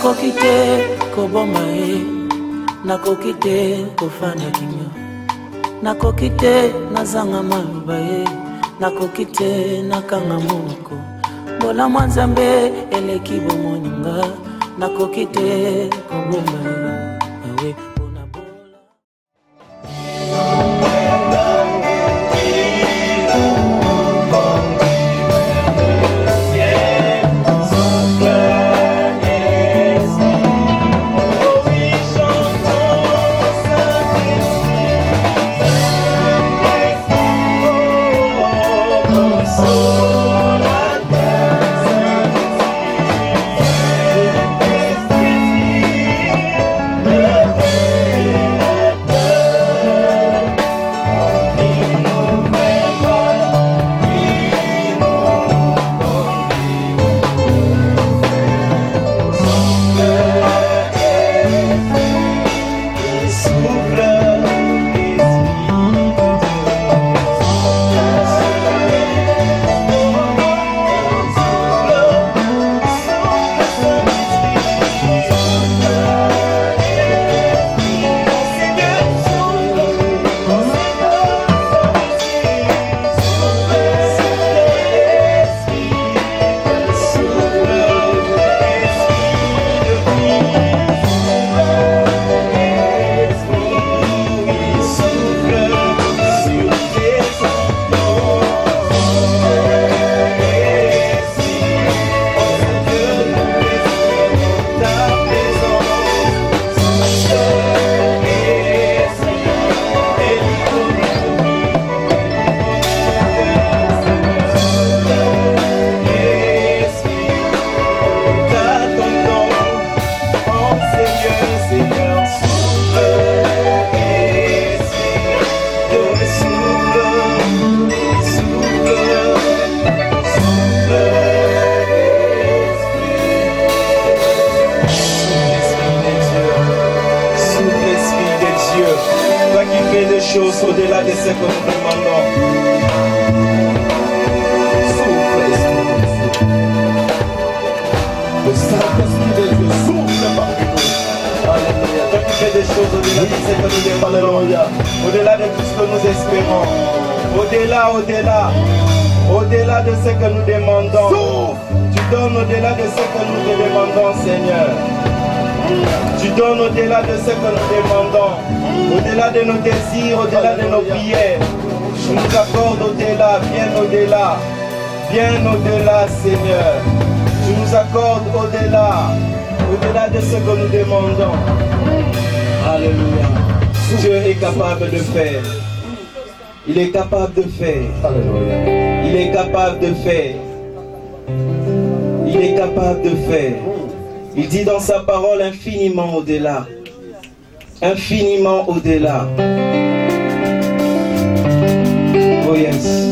nakoki te koboma ye, nakoki te kofanda kimio, nakoki te nazanga maloba ye, nakoki te nakanga monoko, mbola mwa Nzambe eleki bomoninga, nakoki te koboma ye, yawe. Au-delà de ce que nous demandons. Souffle, le Saint-Esprit de Dieu souffle parmi nous. Alléluia. Toi qui fais des choses au-delà de ce que nous demandons. Au-delà de tout ce que nous espérons. Au-delà de ce que nous demandons. Tu donnes au-delà de ce que nous te demandons, Seigneur. Tu donnes au-delà de ce que nous demandons. Au-delà de nos désirs, au-delà de nos prières, tu nous accordes au-delà, bien au-delà, Seigneur. Tu nous accordes au-delà de ce que nous demandons. Alléluia. Dieu est capable de faire. Il est capable de faire. Alléluia. Il est capable de faire. Il est capable de faire. Il dit dans sa parole infiniment au-delà. Infiniment au-delà. Oh yes.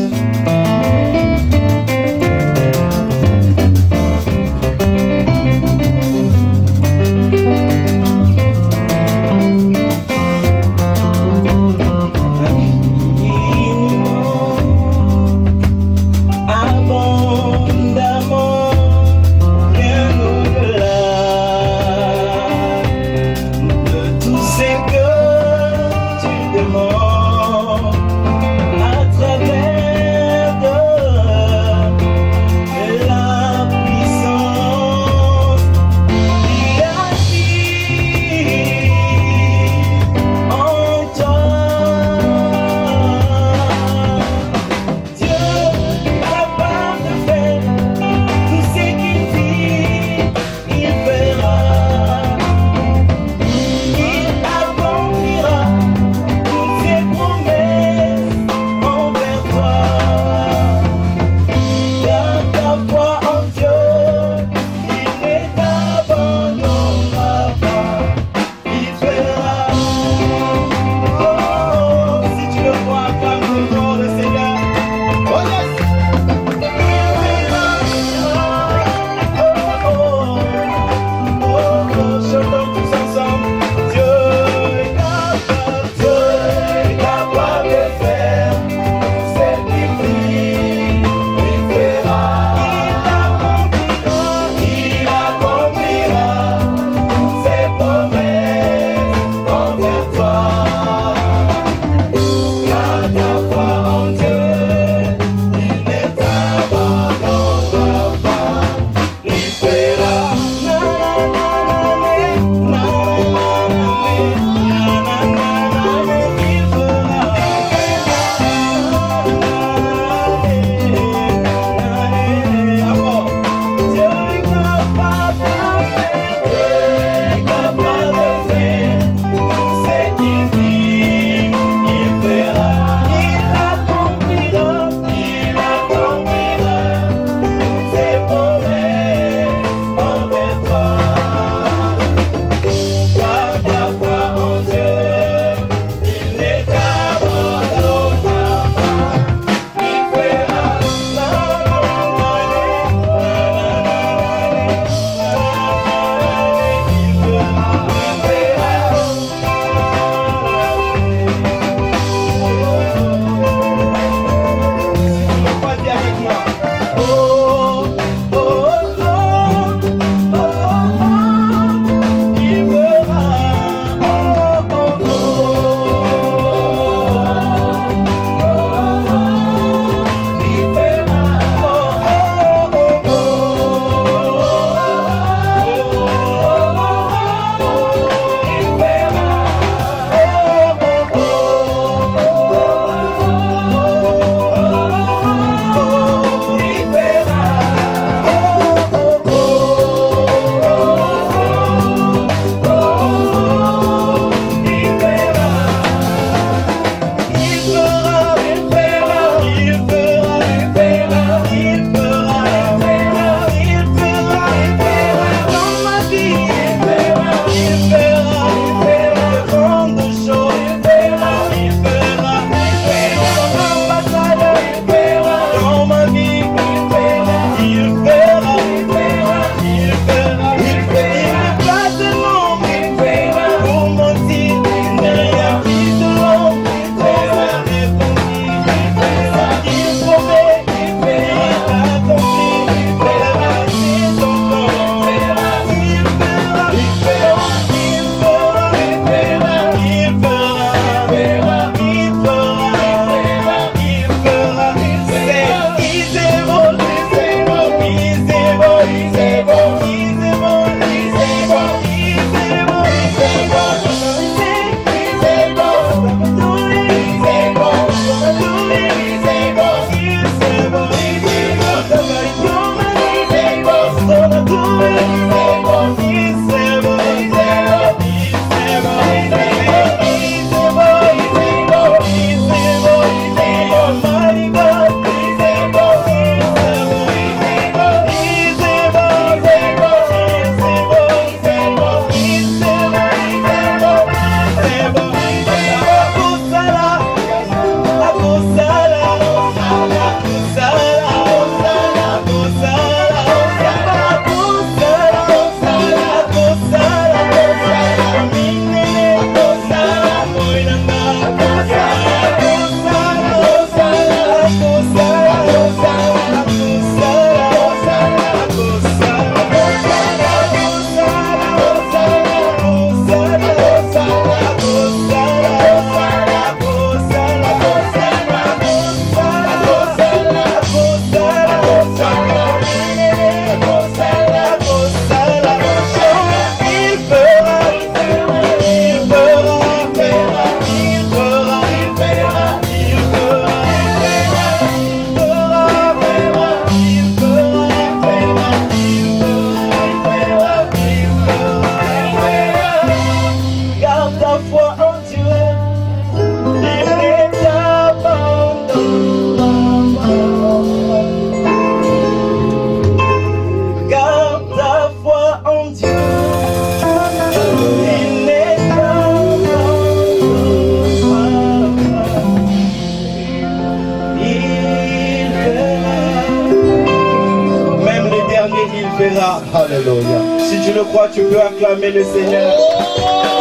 Alléluia. Si tu le crois, tu peux acclamer le Seigneur.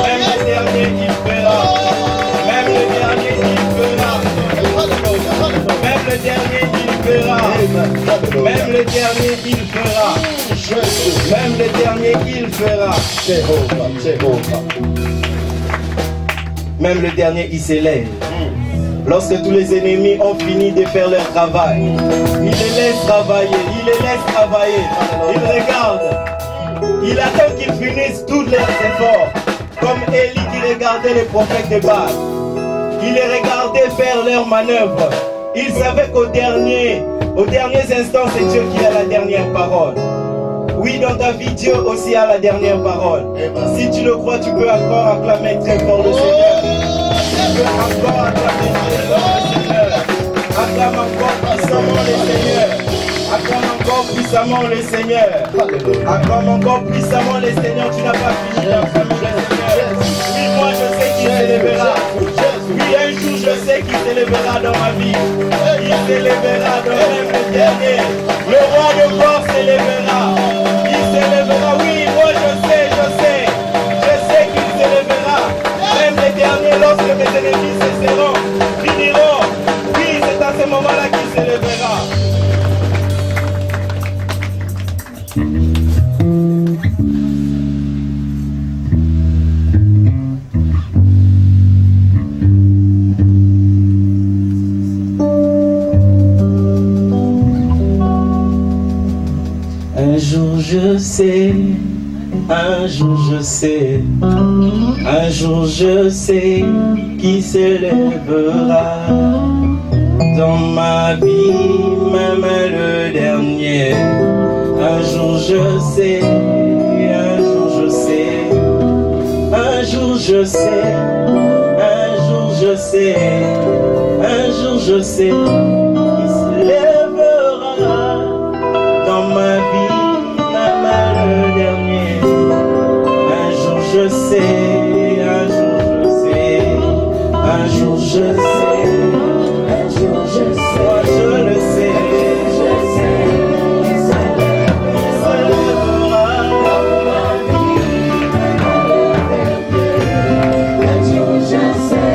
Même le dernier, il fera. Même le dernier, il fera. Même le dernier, il fera. Même le dernier, il fera. Même le dernier, il fera. Même le dernier, il s'élève. Lorsque tous les ennemis ont fini de faire leur travail, il les laisse travailler, il les laisse travailler. Il regarde, il attend qu'ils finissent tous leurs efforts. Comme Élie qui regardait les prophètes de Baal. Il les regardait faire leurs manœuvres. Il savait qu'au dernier instant, c'est Dieu qui a la dernière parole. Oui, dans ta vie, Dieu aussi a la dernière parole. Si tu le crois, tu peux encore acclamer très fort le Seigneur. Tu peux encore acclamer très fort le Seigneur. Acclame encore puissamment le Seigneur. Acclame encore puissamment le Seigneur. Acclame encore puissamment le Seigneur. Tu n'as pas fini d'acclamer le Seigneur. Oui, moi je sais qu'il s'élèvera. Oui, un jour je sais qu'il s'élèvera dans ma vie. Il s'élèvera dans même le dernier. Le roi de gloire s'élèvera. Il s'élèvera. Oui, moi je sais qu'il s'élèvera. Même les derniers, lorsque mes ennemis cesseront, finiront. Oui, c'est à ce moment-là qu'il s'élèvera. Un jour je sais, un jour je sais, un jour je sais qui s'élèvera dans ma vie, même le dernier. Un jour je sais, un jour je sais, un jour je sais, un jour je sais, un jour je sais qui s'élèvera dans ma vie, même le dernier. Un jour je sais, un jour je sais, un jour je sais, un jour je sais, moi je le sais, il s'élèvera dans ma vie, même le dernier. Un jour je sais,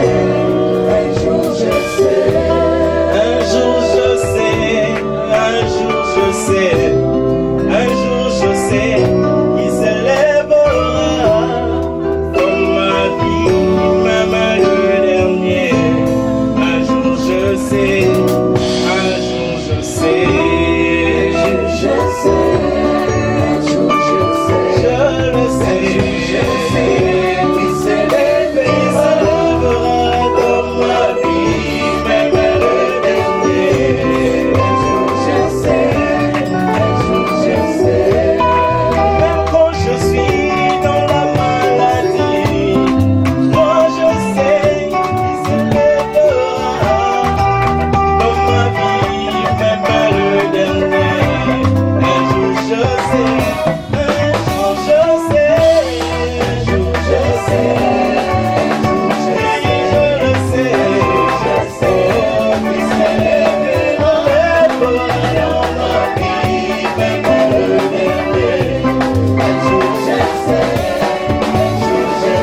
un jour je sais, un jour je sais, un jour je sais. Un jour je sais qu'il s'élèvera dans ma vie, même le dernier. Un jour je sais, un jour je sais, un jour je sais, un jour je sais, je le sais, qu'il s'élèvera dans ma vie, même le dernier. Un jour je sais. Même quand je suis dans la maladie, moi je sais qu'il s'élèvera dans ma vie, même le dernier. Un jour je sais, un jour je sais, un jour je sais, je le sais, qu'il s'élèvera dans ma vie, même le dernier. Un jour je sais, un jour je sais.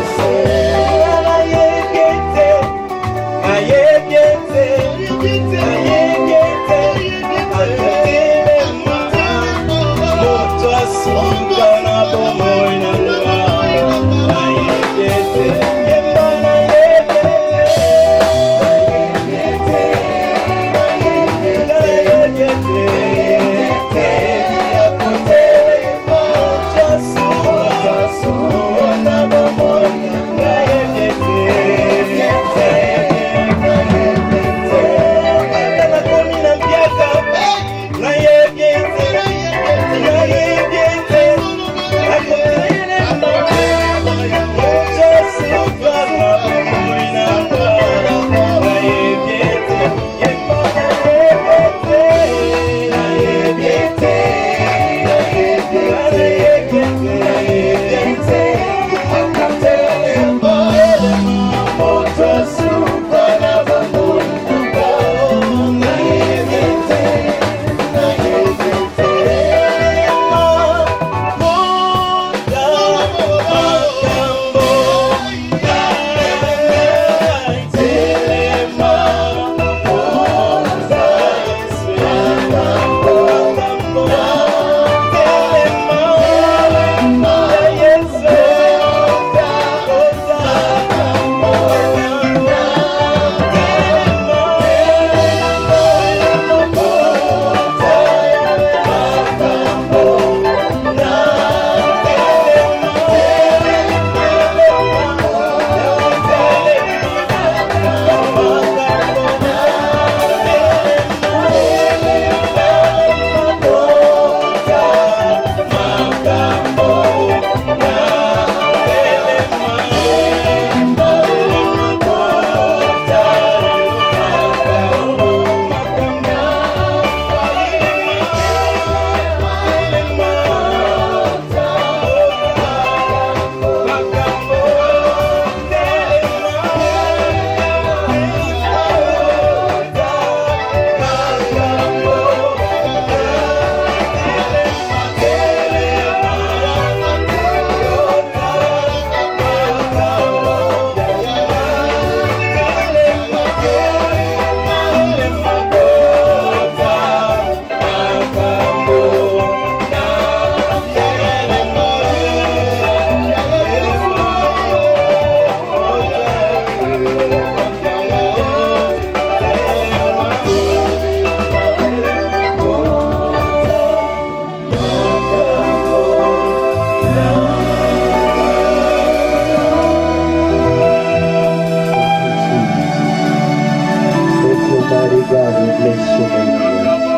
Almighty God, we bless your name, Lord.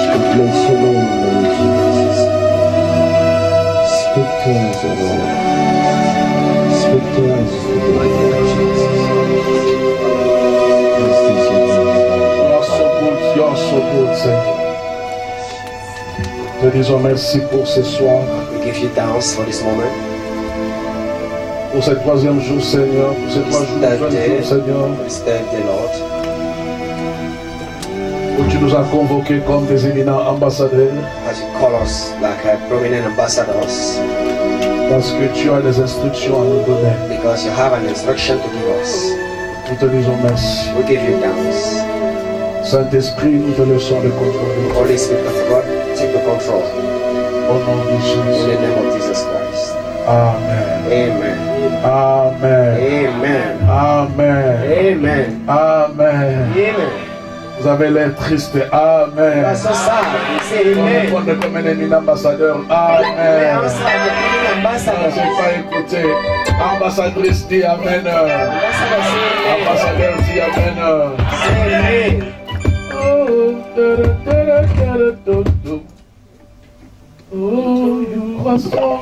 We bless your name, Lord Jesus. Speak to us, O Lord. Speak to us today, Lord Jesus. You are so good, Seigneur. Te disons merci pour ce soir. We give you thanks for this moment. Pour ce troisième jour, Seigneur. Pour ces 3 jours, Seigneur. This third day, Lord. Où tu nous as convoqués comme des éminents ambassadeurs. As you call us like prominent ambassadors. Parce que tu as des instructions à nous donner. Because you have an instruction to give us. Nous te disons merci. We give you thanks. Saint-Esprit, nous te laissons le contrôle. Holy Spirit of God, take the control. Au nom de In Jésus. the name of Jesus Christ. Amen. Amen. Amen. Amen. Amen. Amen. Amen. Amen. Vous avez l'air triste. Amen. You are so sad. You say amen. On est comme un éminent ambassadeur. Amen. Je n'ai pas écouté. Ambassadrice dit Amen. Ambassadeur dit Amen. Oh, you are so.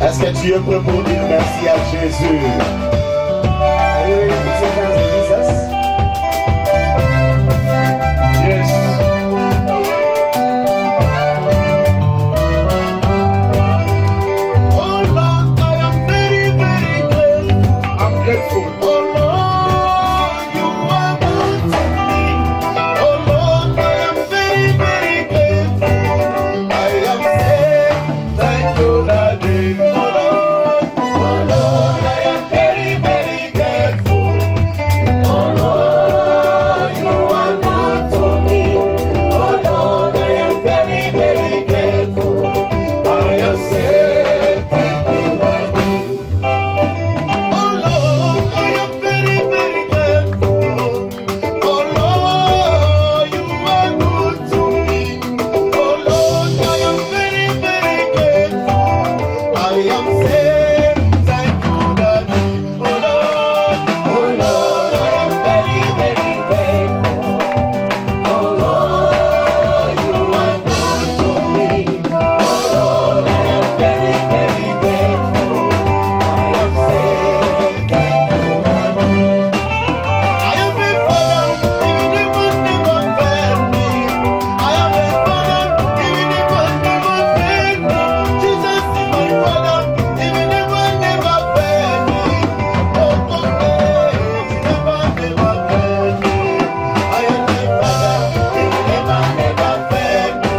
Est-ce que tu es prêt pour dire merci à Jésus? Are you ready to say thanks to Jesus? Yes. Oh Lord, I am very, very grateful. I'm grateful. Oh Lord, you are good to me. Oh Lord, I am very, very grateful. I am saying thank you, Daddy. Oh Lord, I am very, very grateful. Oh Lord, you are good to me. Oh Lord, I am very, very grateful. I am saying thank you, Daddy. Oh Lord, I am very, very grateful. Oh Lord, you are good to me. Oh Lord, I am very, very grateful. I am saying thank you, Daddy. Oh Lord, I am very, very grateful. Oh Lord, you are good to me. Oh Lord, I am very, very grateful. I am saying thank you, Daddy. I am a father, even if one never failed me. I am a father, even if one never failed me. Jesus is my father, even if one never failed me. Oh, God, he never failed me. I am a father, even if one never failed me.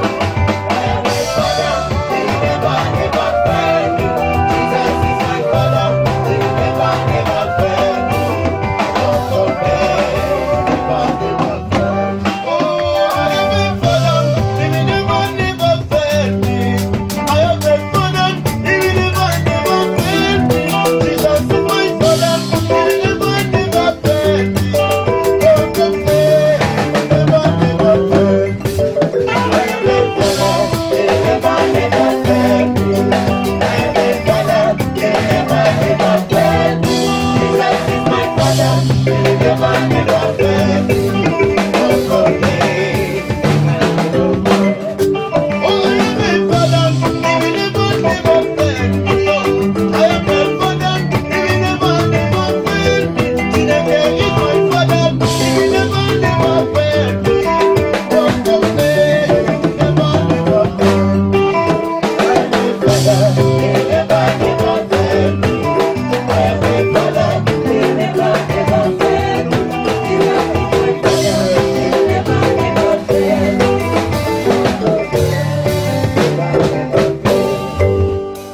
I am a father, even if one never failed me. Jesus is my father, even if one never failed me. Oh, God,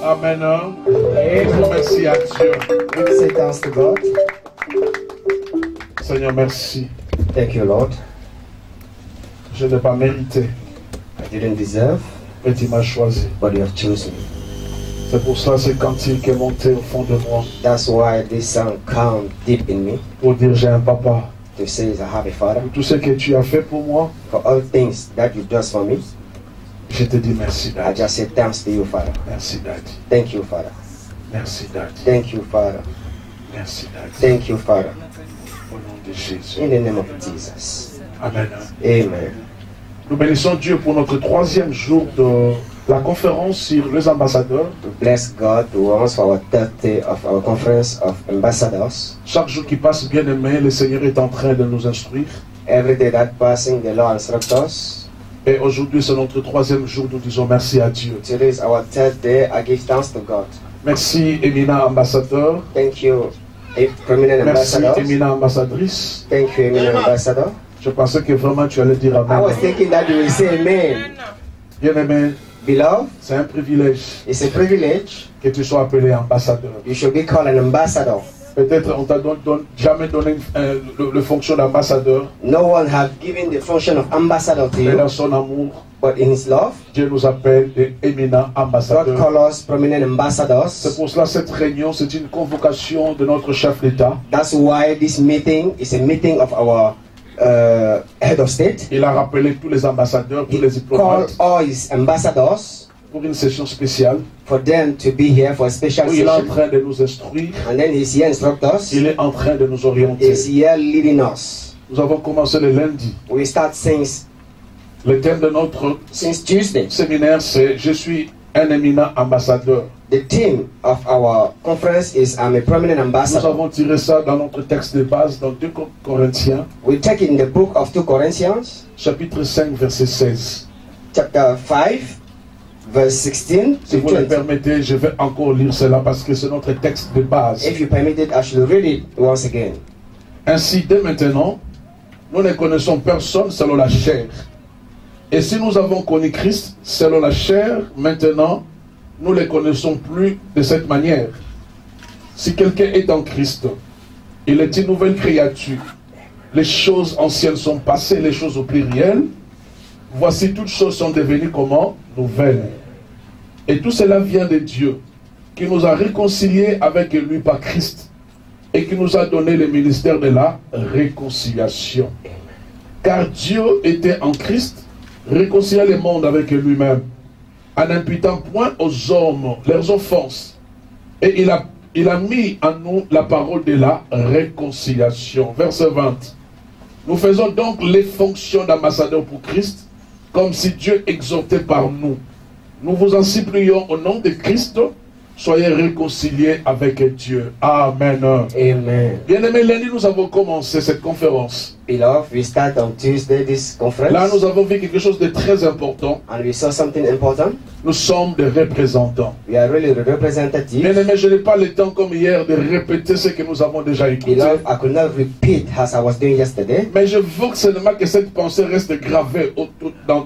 Amen. Merci à Dieu. We say thanks to God. Seigneur, merci. Thank you, Lord. Je n'ai pas mérité, I didn't deserve, mais tu m'as choisi. but you have chosen. C'est pour cela ce cantique est monté au fond de moi. That's why this song come deep in me Pour dire j'ai un papa. to say I have a father. Pour tout ce que tu as fait pour moi, For all things that you do for me, je te dis merci, I Daddy. just say thanks to you, Father. Merci, Daddy. Thank you, Father. Merci, Daddy. Thank you, Father. Merci, Daddy. Thank you, Father. Au nom de Jésus. In the name of Jesus. Amen. Amen. Nous bénissons Dieu pour notre 3e jour de la conférence sur les ambassadeurs. To bless God once for our 3rd day of our conference of ambassadors. Chaque jour qui passe, bien aimé, le Seigneur est en train de nous instruire. Every day that passing, the Lord instructs us. Et aujourd'hui, c'est notre 3e jour. Nous disons merci à Dieu. Today is our 3rd day. I give thanks to God. Merci, éminent ambassadeur. Thank you, prominent Merci, ambassadors. éminent ambassadrice. Thank you, eminent ambassador. Je pensais que vraiment tu allais dire I amen. was thinking that you will say amen. Bien aimé, Beloved, c'est un privilège it's a privilege. que tu sois appelé ambassadeur. You should be called an ambassador. Peut-être on t'a jamais donné le fonction d'ambassadeur, No one has given the function of ambassador to mais you, dans son amour, but in His love, Dieu nous appelle des éminents God ambassadeurs. calls us prominent C'est ambassadors. pour cela cette réunion, c'est une convocation de notre chef d'État. That's why this meeting is a meeting of our head of state. Il a rappelé tous les ambassadeurs, tous He les called diplomates all his ambassadors pour une session spéciale for them to be here for a special où il est en session. train de nous instruire, And then He's here instruct us. il est en train de nous orienter. He's here leading us. Nous avons commencé le lundi. We start since Le thème de notre Tuesday. séminaire, c'est « Je suis un éminent ambassadeur ». The theme of our conference is I'm a prominent Nous ambassador. avons tiré ça dans notre texte de base, dans 2 Corinthiens, We take it in the book of 2 Corinthians, chapitre 5, verset 16. chapter 5, verse 16 Si to vous le 20. permettez, je vais encore lire cela parce que c'est notre texte de base. If you permit it, I should read it once again. Ainsi, dès maintenant, nous ne connaissons personne selon la chair. Et si nous avons connu Christ selon la chair, maintenant, nous ne le connaissons plus de cette manière. Si quelqu'un est en Christ, il est une nouvelle créature. Les choses anciennes sont passées, les choses au pluriel. Voici, toutes choses sont devenues comment? Nouvelles. Et tout cela vient de Dieu, qui nous a réconciliés avec lui par Christ et qui nous a donné le ministère de la réconciliation. Car Dieu était en Christ, réconciliant le monde avec lui-même, en n'imputant point aux hommes leurs offenses. Et il a mis en nous la parole de la réconciliation. Verset 20. Nous faisons donc les fonctions d'ambassadeurs pour Christ, comme si Dieu exhortait par nous. Nous vous en supplions au nom de Christ, soyez réconciliés avec Dieu. Amen. Amen. Bien-aimés, lundi nous avons commencé cette conférence. Beloved, we start on Tuesday this conference. Là, nous avons vu quelque chose de très important. And we saw something important. Nous sommes des représentants. We are really the representative. Bien-aimés, je n'ai pas le temps comme hier de répéter ce que nous avons déjà écouté. Beloved, I could not repeat as I was doing yesterday. Mais je veux seulement que cette pensée reste gravée dans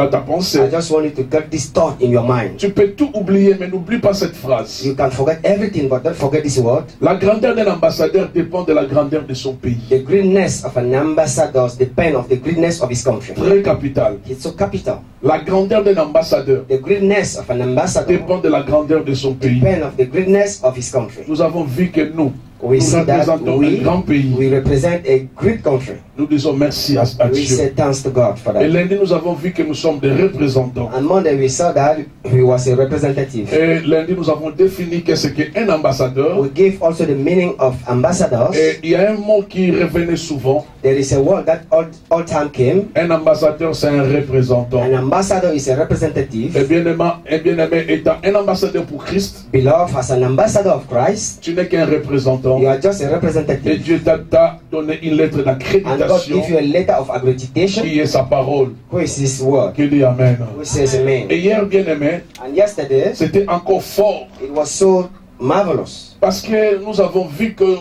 ta pensée. I just want you to get this thought in your mind. Tu peux tout oublier, mais n'oublie pas cette phrase. You can forget everything, but don't forget this word. La grandeur d'un ambassadeur dépend de la grandeur de son pays. The greatness of an ambassador depends on the greatness of his country. Très capital. It's so capital. La grandeur d'un ambassadeur The greatness of an ambassador dépend de la grandeur de son pays. depends on the greatness of his country. Nous avons vu que nous We see that représentons un grand pays. we represent a great country. Nous disons merci à We Dieu. say thanks to God for Et that. lundi, nous avons vu que nous sommes des représentants. On Monday we saw that he was a representative. Et lundi, nous avons défini qu'est-ce qu'un ambassadeur. We gave also the meaning of ambassadors. Et il y a un mot qui revenait souvent. There is a word that all time came. Un ambassadeur, c'est un représentant. An ambassador is a representative. Et bien-aimé, étant un ambassadeur pour Christ, Beloved, as an ambassador of Christ, tu n'es qu'un représentant. you are just a Et representative. Dieu t'a donné une lettre And God d'accréditation give you a letter of accreditation. qui est sa parole. Who is His word? Qui dit Amen. Who says amen? Et hier, bien-aimé, And yesterday, c'était encore fort. it was so marvelous. Parce que nous avons vu que,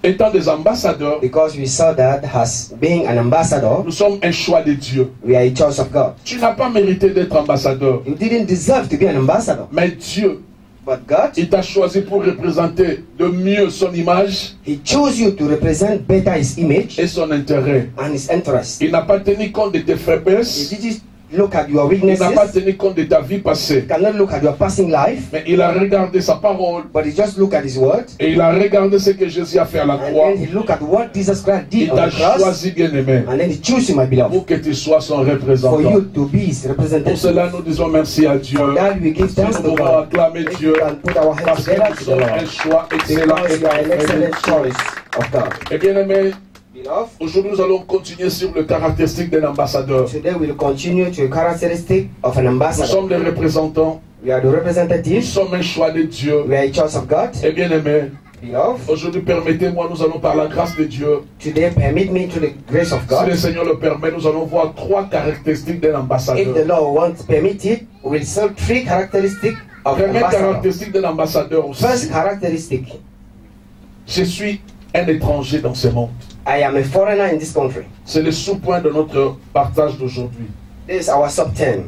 étant des ambassadeurs, Because we saw that as being an ambassador, nous sommes un choix de Dieu. we are a choice of God. Tu n'as pas mérité d'être ambassadeur. You didn't deserve to be an ambassador. Mais Dieu, But God, il t'a choisi pour représenter de mieux son image He chose you to represent better His image et son intérêt. and His interest. Il n'a pas tenu compte de tes He faiblesses. look at your Il n'a pas weaknesses. tenu compte de ta vie passée. Cannot look at your passing life. Mais il a regardé sa parole. But he just look at his word. Et il a regardé ce que Jésus a fait à la And croix. then he look at what Jesus Christ did Il on t'a the cross. choisi, bien-aimé, And then he choose you, my beloved, pour que tu sois son for représentant. you to be his Pour representative. cela, nous disons merci à Dieu. That we give Si thanks nous to pouvons God. acclamer If Dieu we can put our hands parce que together nous to sommes the un Lord. choix excellent. Because you are an excellent choice of God. Et bien-aimé, Beloved, aujourd'hui nous allons continuer sur le caractéristique d'un ambassadeur. today we'll continue to a characteristic of an Nous ambassador. sommes des représentants. We are the Nous representatives. sommes un choix de Dieu. We are a choice of God. Et bien-aimé, Beloved, aujourd'hui permettez-moi, nous allons par la grâce de Dieu. today permit me to the grace of Si le God. Seigneur le permet, nous allons voir 3 caractéristiques d'un If the ambassadeur. Lord wants permit it, we'll see 3 characteristics of an Première ambassador. caractéristique d'un ambassadeur aussi. First characteristic, Je suis un étranger dans ce monde. I am a foreigner in this country. C'est le sous-point de notre partage d'aujourd'hui. This is our sub-10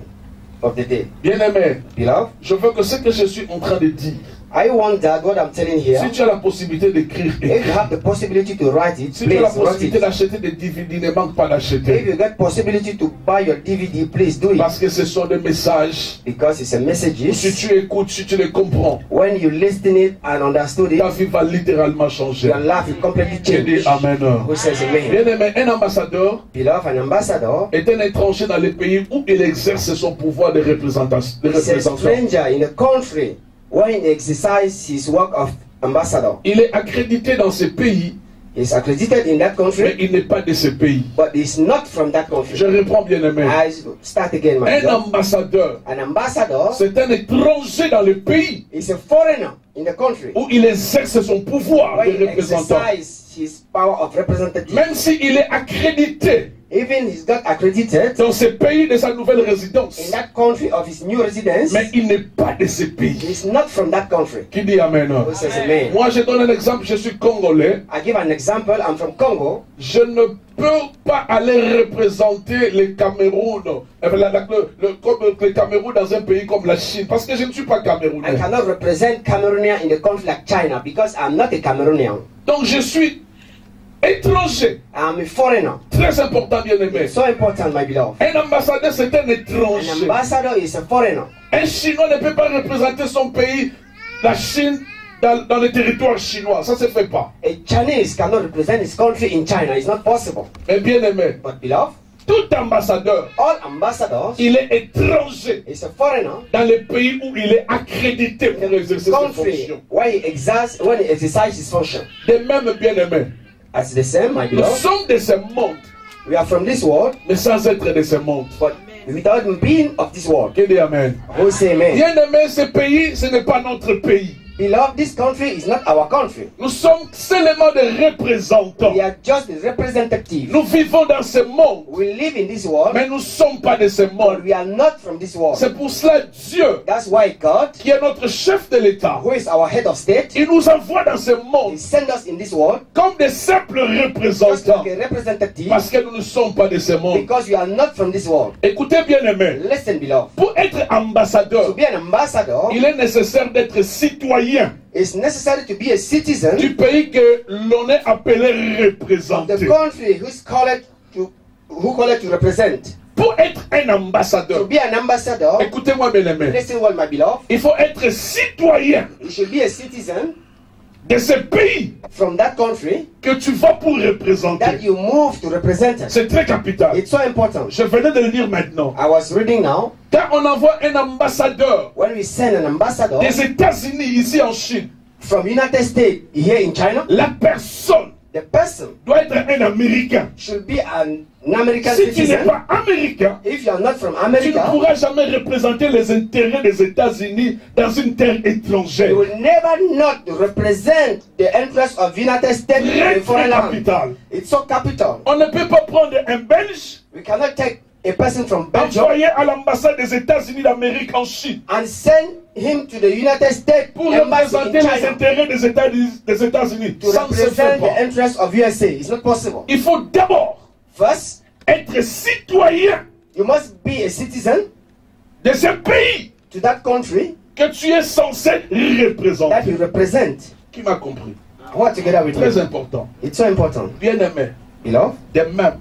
of the day. Bien-aimé, Beloved, je veux que ce que je suis en train de dire, I want that what I'm telling here, si tu as la possibilité d'écrire, if you écris. have the possibility to write it, Si tu as la please write possibilité it. d'acheter des DVD, ne manque pas If d'acheter. you get possibility to buy your DVD, please do it. Parce que ce sont des messages. Because it's a Si message. tu écoutes, si tu les comprends, When you listen it and understood it, ta vie va littéralement changer. your life will completely Je dis change. Amen. Who says amen? Bien-aimé, un ambassadeur Beloved, an ambassador est un étranger dans les pays où il exerce son pouvoir de représentation. is a stranger in a country when he exercises his work of ambassador. Il est accrédité dans ce pays, He's accredited in that mais country, il n'est pas de ce pays. but he's not from that country. Je reprends, bien-aimé. I start again, my Un beloved. ambassadeur, An ambassador c'est un étranger dans le pays is a foreigner in the country où il exerce son pouvoir when de he représentant. exercises his power of representative. Même s'il est accrédité Even he's got accredited dans ce pays de sa nouvelle in résidence, that country of his new residence, mais il n'est pas de ce pays. he's not from that country. Qui dit Amen? Who says amen? Moi, je donne un exemple. Je suis congolais. I give an example. I'm from Congo. Je ne peux pas aller représenter le Cameroun, comme le Cameroun dans un pays comme la Chine, parce que je ne suis pas I camerounais. cannot represent Cameroonian in a country like China because I'm not a Cameroonian. Donc je suis étranger. I'm a foreigner. Très important, bien-aimé. It's so important, my beloved. Un ambassadeur, c'est un An étranger. ambassador is a foreigner. Un Chinois ne peut pas représenter son pays, la Chine, dans le territoire chinois. Ça ne se fait pas. A Chinese cannot represent his country in China. It's not possible. Mais bien-aimé, But beloved, tout ambassadeur, all ambassadors il est étranger is a foreigner dans le pays où il est accrédité pour exercer ses country fonctions. when he exercises his function. De même, bien-aimé, As the same, my nous beloved, sommes de ce monde, we are from this world, mais sans être de ce monde. but without being of this world. Qui dit Amen? Who say amen? Bien-aimé, ce pays, ce n'est pas notre pays. Beloved, this country is not our country. Nous sommes seulement des représentants. We are just the representative. Nous vivons dans ce monde, We live in this world, mais nous ne sommes pas de ce but monde. we are not from this world. C'est pour cela Dieu, That's why God, qui est notre chef de l'État, who is our head of state, il nous envoie dans ce He monde sent us in this world comme des simples just représentants, like a representative parce que nous ne sommes pas de ce monde. because we are not from this world. Écoutez bien aimé, Listen, beloved. pour être To ambassadeur, be an ambassador, il est nécessaire d'être citoyen it's necessary to be a citizen du pays que l'on est appelé of the représenter. country who call it to represent. Pour être un To ambassadeur, be an ambassador, écoutez-moi bien aimé, listen well, my beloved. il faut être citoyen You should be a citizen de ce pays from that country que tu vas pour that représenter. you move to represent it. C'est très capital. It's so important. Je venais de le dire maintenant. I was reading now, Quand on envoie un ambassadeur when we send an ambassador des États-Unis ici en Chine, from United States here in China, la personne the person doit être un Américain. should be an American Si tu n'es citizen. pas américain, If you are not from tu ne America, pourras jamais représenter les intérêts des États-Unis dans une terre étrangère. you will never not represent the interests of United States in Très, a foreign très land. capital. It's so capital. On ne peut pas prendre un Belge, We cannot take a person from Belgium envoyer à l'ambassade des États-Unis d'Amérique en Chine and send him to the United States pour embassy représenter in les China intérêts des États-Unis. to Ça ne se fait represent pas. the interests of USA. It's not possible. Il faut d'abord First, être citoyen you must be a citizen de ce pays to that country que tu es censé that représenter. you represent. Qui m'a compris? What together with Très me? important. It's so important. Bien aimé, Beloved, de même,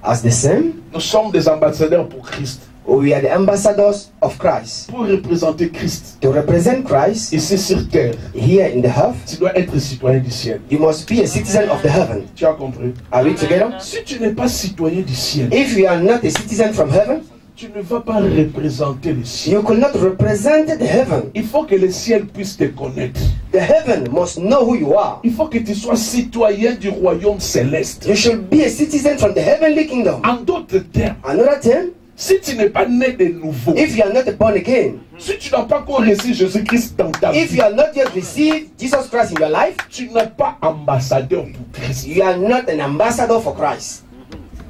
as the same, nous sommes des ambassadeurs pour Christ. We are the ambassadors of Christ. Pour représenter Christ To represent Christ ici sur terre, here in the earth, tu dois être citoyen du ciel. you must be a citizen of the heaven. Tu as compris? Are we together? Si tu n'es pas citoyen du ciel, If you are not a citizen from heaven, tu ne vas pas représenter le ciel. you could not represent the heaven. Il faut que le ciel puisse te connaître. The heaven must know who you are. Il faut que tu sois citoyen du royaume céleste. You should be a citizen from the heavenly kingdom. En d'autres termes, Another term, si tu n'es pas né de nouveau, if you are not born again, si tu n'as pas encore reçu Jésus-Christ dans ta if vie, you are not yet received Jesus Christ in your life, tu n'es pas ambassadeur pour Christ. you are not an ambassador for Christ.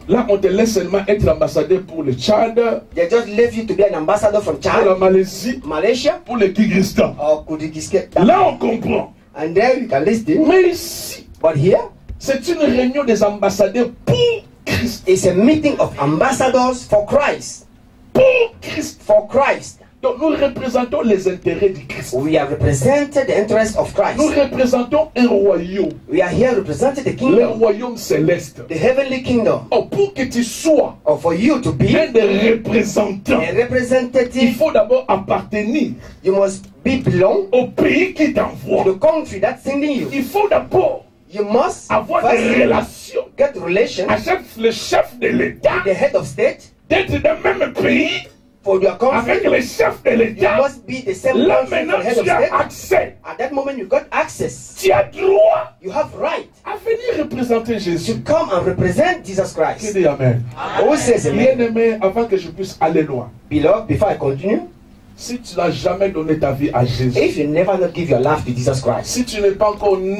Là, on te laisse seulement être ambassadeur pour le Tchad, They just leave you to be an ambassador from pour la Chad, Malaisie, Malaysia, pour le Kyrgyzstan. or Kyrgyzstan. Là, on comprend. And there you can listen. Mais ici, But here, c'est une réunion des ambassadeurs pour Christ. it's a meeting of ambassadors for Christ. Pour Christ. For Christ. Donc nous représentons les intérêts du Christ. We have represented the interest of Nous Christ. représentons un royaume, We are here representing the le kingdom, royaume céleste. the heavenly kingdom. Oh, pour que tu sois Or for you to be un des représentants, a il representative, faut d'abord appartenir you must be belong au pays qui to t'envoie. the country that's sending you. Il faut d'abord You must avoir des first relations get relation avec le chef de l'État, with the head of state d'être dans le même pays for your avec country. le chef de You l'État. must be the same Là country maintenant, for the head of tu as state. accès, At that moment, you got access. tu as droit You have right à venir représenter to Jésus. come and represent Jesus Qui Christ. dit Amen? Who says amen? Bien-aimé, avant que je puisse aller loin, Beloved, before I continue, si tu n'as jamais donné ta vie à Jésus, if you never not give your life to Jesus Christ, si tu n'es pas encore né